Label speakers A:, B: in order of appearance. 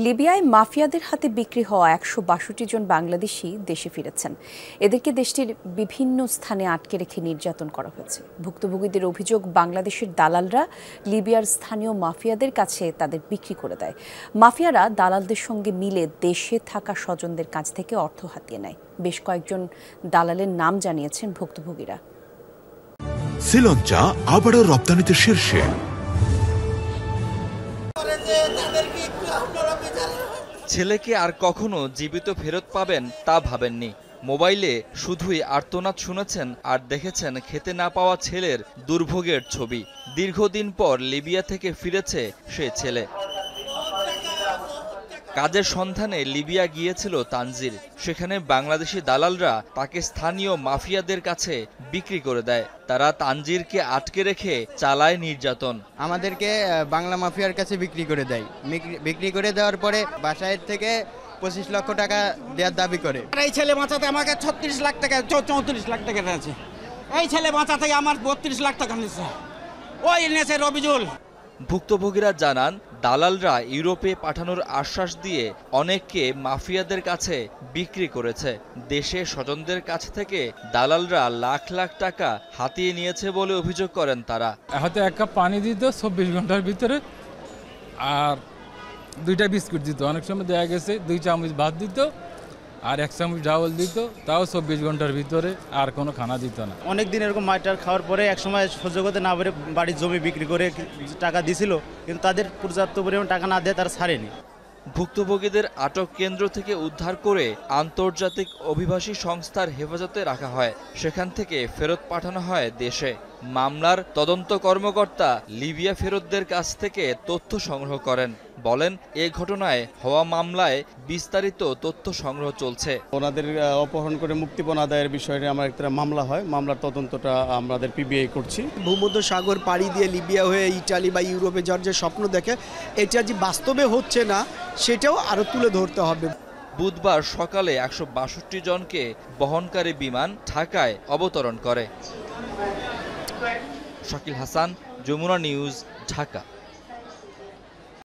A: লিবিয়ায় মাফিয়াদের হাতে বিক্রি হওয়া ১৬২ জন বাংলাদেশি দেশে ফিরেছেন। এদেরকে দেশটির বিভিন্ন স্থানে আটকে রেখে নির্যাতন করা হয়েছে। ভুক্তভোগীদের অভিযোগ, বাংলাদেশের দালালরা লিবিয়ার স্থানীয় মাফিয়াদের কাছে তাদের বিক্রি করে দেয়। মাফিয়ারা দালালদের সঙ্গে মিলে দেশে থাকা স্বজনদের কাছ থেকে অর্থ হাতিয়ে নেয়। বেশ কয়েকজন দালালের নাম জানিয়েছেন ভুক্তভোগীরা।
B: শ্রীলঙ্কা আবারও রপ্তানিতে শীর্ষে।
C: ছেলেকে আর কখনো জীবিত ফেরত পাবেন তা ভাবেননি। মোবাইলে শুধুই আর্তনাদ শুনেছেন আর দেখেছেন খেতে না পাওয়া ছেলের দুর্ভোগের ছবি। দীর্ঘদিন পর লিবিয়া থেকে ফিরেছে সে ছেলে। কাজের সন্ধানে লিবিয়া গিয়েছিল তানজির। সেখানে বাংলাদেশি দালালরা তাকে স্থানীয় মাফিয়াদের কাছে বিক্রি করে দেয়। তারা তানজিরকে আটকে রেখে চালায় নির্যাতন।
D: আমাদেরকে বাংলা মাফিয়ার কাছে বিক্রি করে দেয়। বিক্রি করে দেওয়ার পরে বাসায় থেকে 25 লক্ষ টাকা দেওয়ার দাবি করে।
E: এই ছেলে বাঁচাতে আমাকে 36 লাখ টাকা 34 লাখ টাকা দিয়েছে। এই ছেলে বাঁচাতে আমার 32 লাখ টাকা নিচ্ছে। ওই নেছে রবিজুল।
C: ভুক্তভোগীরা জানান, দালালরা ইউরোপে পাঠানোর আশ্বাস দিয়ে অনেককে মাফিয়াদের কাছে বিক্রি করেছে। দেশে স্বজনদের কাছ থেকে দালালরা লাখ লাখ টাকা হাতিয়ে নিয়েছে বলে অভিযোগ করেন তারা।
F: হাতে এক কাপ পানি দিত 24 ঘন্টার ভিতরে, আর 2টা বিস্কুট দিত। অনেক সময় দেখা গেছে 2 চামচ ভাত দিত আর 1 চামচ ডাউল দিত, তাও 24 ঘন্টার ভিতরে, আর কোনো খানা দিত না।
G: অনেক দিন এরকম মাইটার খাওয়ার পরে একসময় সহ্য করতে না পারে বাড়ির জমি বিক্রি করে টাকা দিছিল, কিন্তু তাদের পর্যাপ্ত পরিমাণ টাকা না দিয়ে তারা ছাড়েনি।
C: ভুক্তভোগীদের আটক কেন্দ্র থেকে উদ্ধার করে আন্তর্জাতিক অভিবাসী সংস্থার হেফাজতে রাখা হয়। সেখান থেকে ফেরত পাঠানো হয় দেশে। মামলার তদন্ত কর্মকর্তা লিবিয়া ফেরতদের কাছ থেকে তথ্য সংগ্রহ করেন। বলেন, এ ঘটনায় হওয়া মামলায় বিস্তারিত তথ্য সংগ্রহ চলছে।
G: ওনাদের অপহরণ করে মুক্তিপণ আদায়ের বিষয়ে আমার একটা মামলা হয়। মামলার তদন্তটা আমাদের পিবিআই করছি।
H: ভূমধ্য সাগর পাড়ি দিয়ে লিবিয়া হয়ে ইটালি বা ইউরোপে যাওয়ার যে স্বপ্ন দেখে, এটা যে বাস্তবে হচ্ছে না সেটাও আরো তুলে ধরতে হবে।
C: বুধবার সকালে ১৬২ জনকে বহনকারী বিমান ঢাকায় অবতরণ করে। শাকিল হাসান, যমুনা নিউজ, ঢাকা।